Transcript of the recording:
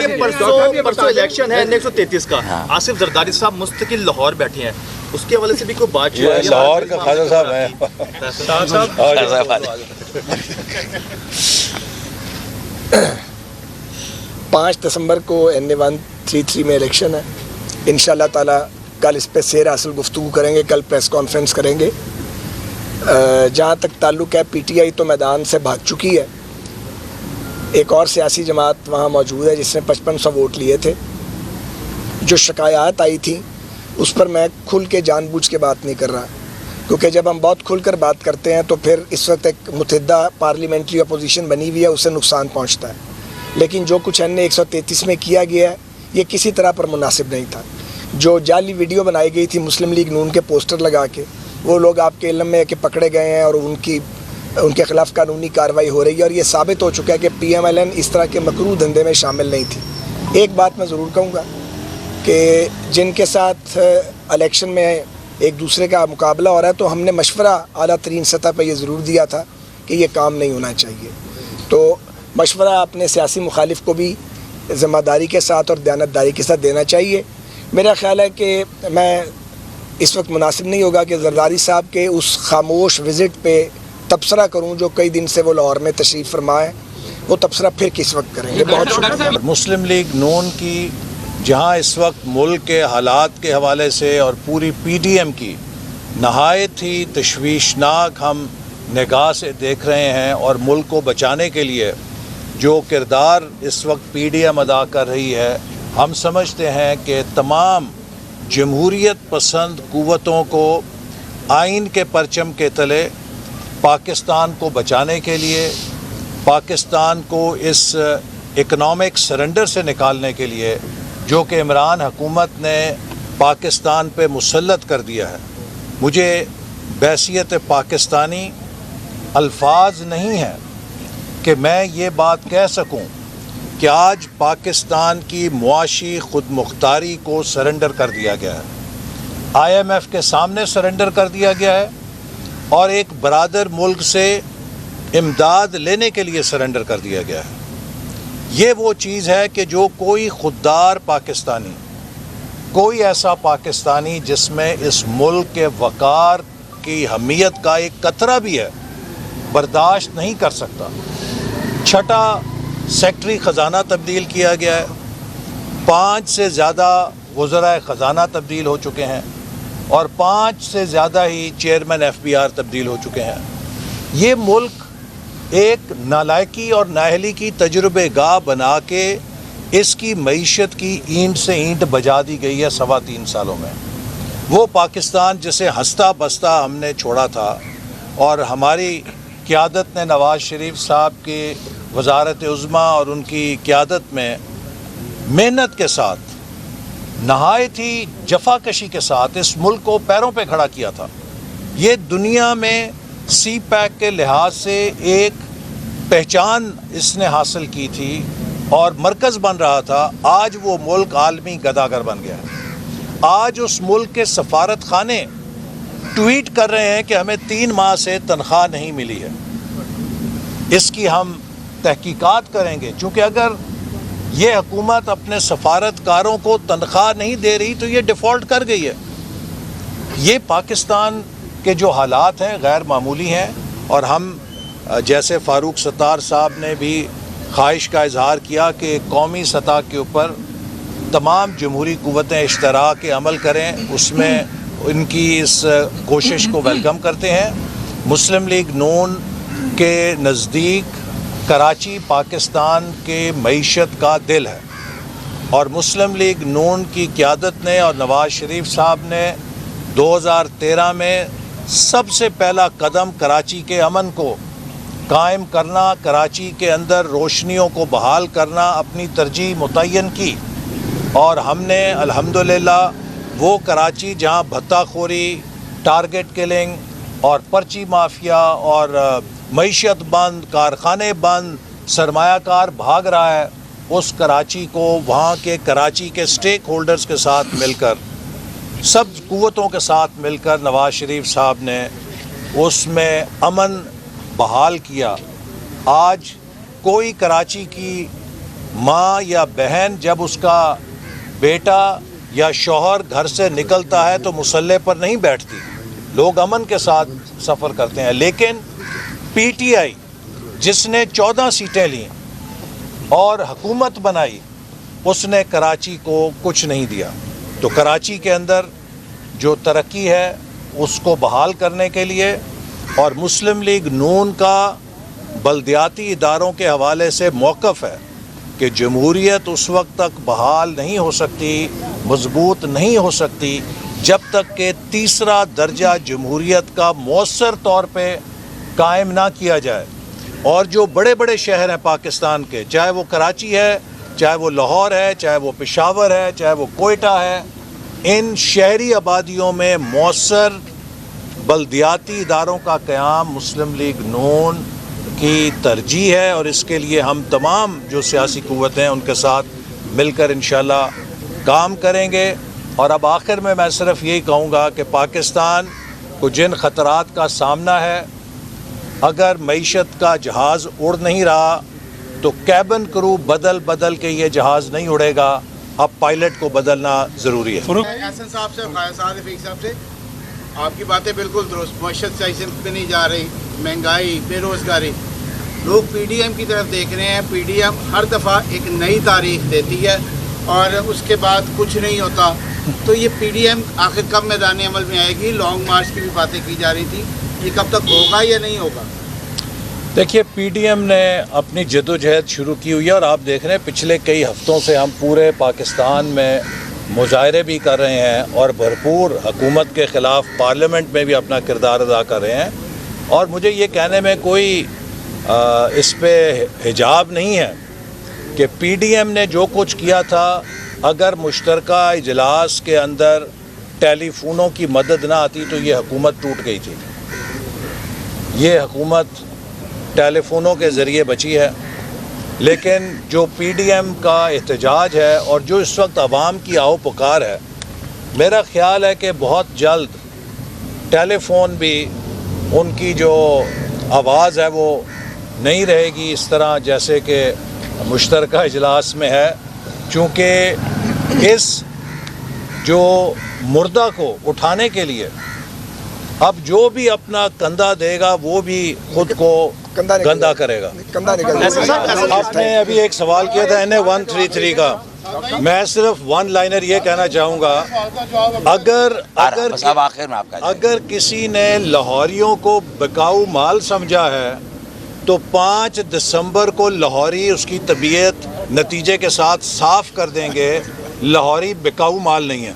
کہ پرسوں الیکشن ہے 133 کا، آصف زرداری صاحب مستقل لاہور بیٹھے ہیں، اس کے حوالے سے بھی کوئی بات چیت ہے؟ لاہور کا خواجہ صاحب ہیں. 5 دسمبر کو NA133 میں الیکشن ہے. انشاءاللہ تعالیٰ کل اس پہ سیر حاصل گفتگو کریں گے، کل پریس کانفرنس کریں گے. جہاں تک تعلق ہے PTI تو میدان سے بھاگ چکی ہے. ایک اور سیاسی جماعت وہاں موجود ہے جس نے 5500 ووٹ لیے تھے. جو شکایات آئی تھیں اس پر میں کھل کے جان بوجھ کے بات نہیں کر رہا، کیونکہ جب ہم بہت کھل کر بات کرتے ہیں تو پھر اس وقت ایک متحدہ پارلیمنٹری اپوزیشن بنی ہوئی ہے، اسے نقصان پہنچتا ہے. لیکن جو کچھ NA 133 میں کیا گیا ہے یہ کسی طرح پر مناسب نہیں تھا. جو جعلی ویڈیو بنائی گئی تھی مسلم لیگ نون کے پوسٹر لگا کے، وہ لوگ آپ کے علم میں ہے کہ پکڑے گئے ہیں اور ان کے خلاف قانونی کارروائی ہو رہی ہے، اور یہ ثابت ہو چکا ہے کہ PMLN اس طرح کے مکروہ دھندے میں شامل نہیں تھی. ایک بات میں ضرور کہوں گا کہ جن کے ساتھ الیکشن میں ایک دوسرے کا مقابلہ ہو رہا ہے تو ہم نے مشورہ اعلیٰ ترین سطح پہ یہ ضرور دیا تھا کہ یہ کام نہیں ہونا چاہیے. تو مشورہ اپنے سیاسی مخالف کو بھی ذمہ داری کے ساتھ اور دیانتداری کے ساتھ دینا چاہیے. میرا خیال ہے کہ میں اس وقت مناسب نہیں ہوگا کہ زرداری صاحب کے اس خاموش وزٹ پہ تبصرہ کروں جو کئی دن سے وہ لاہور میں تشریف فرما ہے. وہ تبصرہ پھر کس وقت کریں گے. بہت شکریہ. مسلم لیگ نون کی جہاں اس وقت ملک کے حالات کے حوالے سے اور پوری PDM کی نہایت ہی تشویشناک ہم نگاہ سے دیکھ رہے ہیں، اور ملک کو بچانے کے لیے جو کردار اس وقت PDM ادا کر رہی ہے، ہم سمجھتے ہیں کہ تمام جمہوریت پسند قوتوں کو آئین کے پرچم کے تلے پاکستان کو بچانے کے لیے، پاکستان کو اس اکنامک سرنڈر سے نکالنے کے لیے جو کہ عمران حکومت نے پاکستان پہ مسلط کر دیا ہے. مجھے بحیثیت پاکستانی الفاظ نہیں ہیں کہ میں یہ بات کہہ سکوں کہ آج پاکستان کی معاشی خود مختاری کو سرنڈر کر دیا گیا ہے، IMF کے سامنے سرنڈر کر دیا گیا ہے، اور ایک برادر ملک سے امداد لینے کے لیے سرنڈر کر دیا گیا ہے. یہ وہ چیز ہے کہ جو کوئی خوددار پاکستانی، کوئی ایسا پاکستانی جس میں اس ملک کے وقار کی حمیت کا ایک قطرہ بھی ہے، برداشت نہیں کر سکتا. 6 سیکٹری خزانہ تبدیل کیا گیا ہے، 5 سے زیادہ وزرائے خزانہ تبدیل ہو چکے ہیں، اور 5 سے زیادہ ہی چیئرمین FBR تبدیل ہو چکے ہیں. یہ ملک ایک نالائکی اور نااہلی کی تجربے گاہ بنا کے اس کی معیشت کی اینٹ سے اینٹ بجا دی گئی ہے 3.25 سالوں میں. وہ پاکستان جسے ہنستا بستا ہم نے چھوڑا تھا، اور ہماری قیادت نے نواز شریف صاحب کی وزارت عظمیٰ اور ان کی قیادت میں محنت کے ساتھ، نہایت ہی جفا کشی کے ساتھ اس ملک کو پیروں پہ کھڑا کیا تھا. یہ دنیا میں CPEC کے لحاظ سے ایک پہچان اس نے حاصل کی تھی اور مرکز بن رہا تھا. آج وہ ملک عالمی گداگر بن گیا ہے. آج اس ملک کے سفارت خانے ٹویٹ کر رہے ہیں کہ ہمیں 3 ماہ سے تنخواہ نہیں ملی ہے. اس کی ہم تحقیقات کریں گے، چونکہ اگر یہ حکومت اپنے سفارتکاروں کو تنخواہ نہیں دے رہی تو یہ ڈیفالٹ کر گئی ہے. یہ پاکستان کے جو حالات ہیں غیر معمولی ہیں، اور ہم جیسے فاروق ستار صاحب نے بھی خواہش کا اظہار کیا کہ قومی سطح کے اوپر تمام جمہوری قوتیں اشتراک عمل کریں، اس میں ان کی اس کوشش کو ویلکم کرتے ہیں. مسلم لیگ نون کے نزدیک کراچی پاکستان کے معیشت کا دل ہے، اور مسلم لیگ نون کی قیادت نے اور نواز شریف صاحب نے 2013 میں سب سے پہلا قدم کراچی کے امن کو قائم کرنا، کراچی کے اندر روشنیوں کو بحال کرنا اپنی ترجیح متعین کی. اور ہم نے الحمدللہ وہ کراچی جہاں بھتہ خوری، ٹارگٹ کلنگ اور پرچی مافیا اور معیشت بند، کارخانے بند، سرمایہ کار بھاگ رہا ہے، اس کراچی کو وہاں کے کراچی کے سٹیک ہولڈرز کے ساتھ مل کر، سب قوتوں کے ساتھ مل کر نواز شریف صاحب نے اس میں امن بحال کیا. آج کوئی کراچی کی ماں یا بہن جب اس کا بیٹا یا شوہر گھر سے نکلتا ہے تو مسلح پر نہیں بیٹھتی، لوگ امن کے ساتھ سفر کرتے ہیں. لیکن پی ٹی آئی جس نے 14 سیٹیں لیں اور حکومت بنائی، اس نے کراچی کو کچھ نہیں دیا. تو کراچی کے اندر جو ترقی ہے اس کو بحال کرنے کے لیے، اور مسلم لیگ نون کا بلدیاتی اداروں کے حوالے سے موقف ہے کہ جمہوریت اس وقت تک بحال نہیں ہو سکتی، مضبوط نہیں ہو سکتی، جب تک کہ تیسرا درجہ جمہوریت کا مؤثر طور پہ قائم نہ کیا جائے. اور جو بڑے بڑے شہر ہیں پاکستان کے، چاہے وہ کراچی ہے، چاہے وہ لاہور ہے، چاہے وہ پشاور ہے، چاہے وہ کوئٹہ ہے، ان شہری آبادیوں میں مؤثر بلدیاتی اداروں کا قیام مسلم لیگ نون کی ترجیح ہے، اور اس کے لیے ہم تمام جو سیاسی قوتیں ہیں ان کے ساتھ مل کر انشاءاللہ کام کریں گے. اور اب آخر میں صرف یہی کہوں گا کہ پاکستان کو جن خطرات کا سامنا ہے، اگر معیشت کا جہاز اڑ نہیں رہا تو کیبن کرو بدل کے یہ جہاز نہیں اڑے گا. اب پائلٹ کو بدلنا ضروری ہے. احسن صاحب سے، فائز رفیق صاحب سے، آپ کی باتیں بالکل درست. معیشت صحیح سمت پہ نہیں جا رہی، مہنگائی، بے روزگاری. لوگ پی ڈی ایم کی طرف دیکھ رہے ہیں. پی ڈی ایم ہر دفعہ ایک نئی تاریخ دیتی ہے اور اس کے بعد کچھ نہیں ہوتا. تو یہ پی ڈی ایم آخر کب میدان عمل میں آئے گی؟ لانگ مارچ کی بھی باتیں کی جا رہی تھی، یہ کب تک ہوگا یا نہیں ہوگا؟ دیکھیے، پی ڈی ایم نے اپنی جدوجہد شروع کی ہوئی ہے، اور آپ دیکھ رہے ہیں پچھلے کئی ہفتوں سے ہم پورے پاکستان میں مظاہرے بھی کر رہے ہیں اور بھرپور حکومت کے خلاف پارلیمنٹ میں بھی اپنا کردار ادا کر رہے ہیں. اور مجھے یہ کہنے میں کوئی اس پہ حجاب نہیں ہے کہ پی ڈی ایم نے جو کچھ کیا تھا، اگر مشترکہ اجلاس کے اندر ٹیلی فونوں کی مدد نہ آتی تو یہ حکومت ٹوٹ گئی تھی. یہ حکومت ٹیلی فونوں کے ذریعے بچی ہے. لیکن جو پی ڈی ایم کا احتجاج ہے اور جو اس وقت عوام کی آہو پکار ہے، میرا خیال ہے کہ بہت جلد ٹیلی فون بھی ان کی جو آواز ہے وہ نہیں رہے گی اس طرح جیسے کہ مشترکہ اجلاس میں ہے. چونکہ اس جو مردہ کو اٹھانے کے لیے اب جو بھی اپنا کندھا دے گا وہ بھی خود کو گندا کرے گا. آپ نے ابھی ایک سوال کیا تھا NA-133 کا، میں صرف ون لائنر یہ کہنا چاہوں گا، اگر کسی نے لاہوریوں کو بکاؤ مال سمجھا ہے تو 5 دسمبر کو لاہوری اس کی طبیعت نتیجے کے ساتھ صاف کر دیں گے. لاہوری بکاؤ مال نہیں ہے.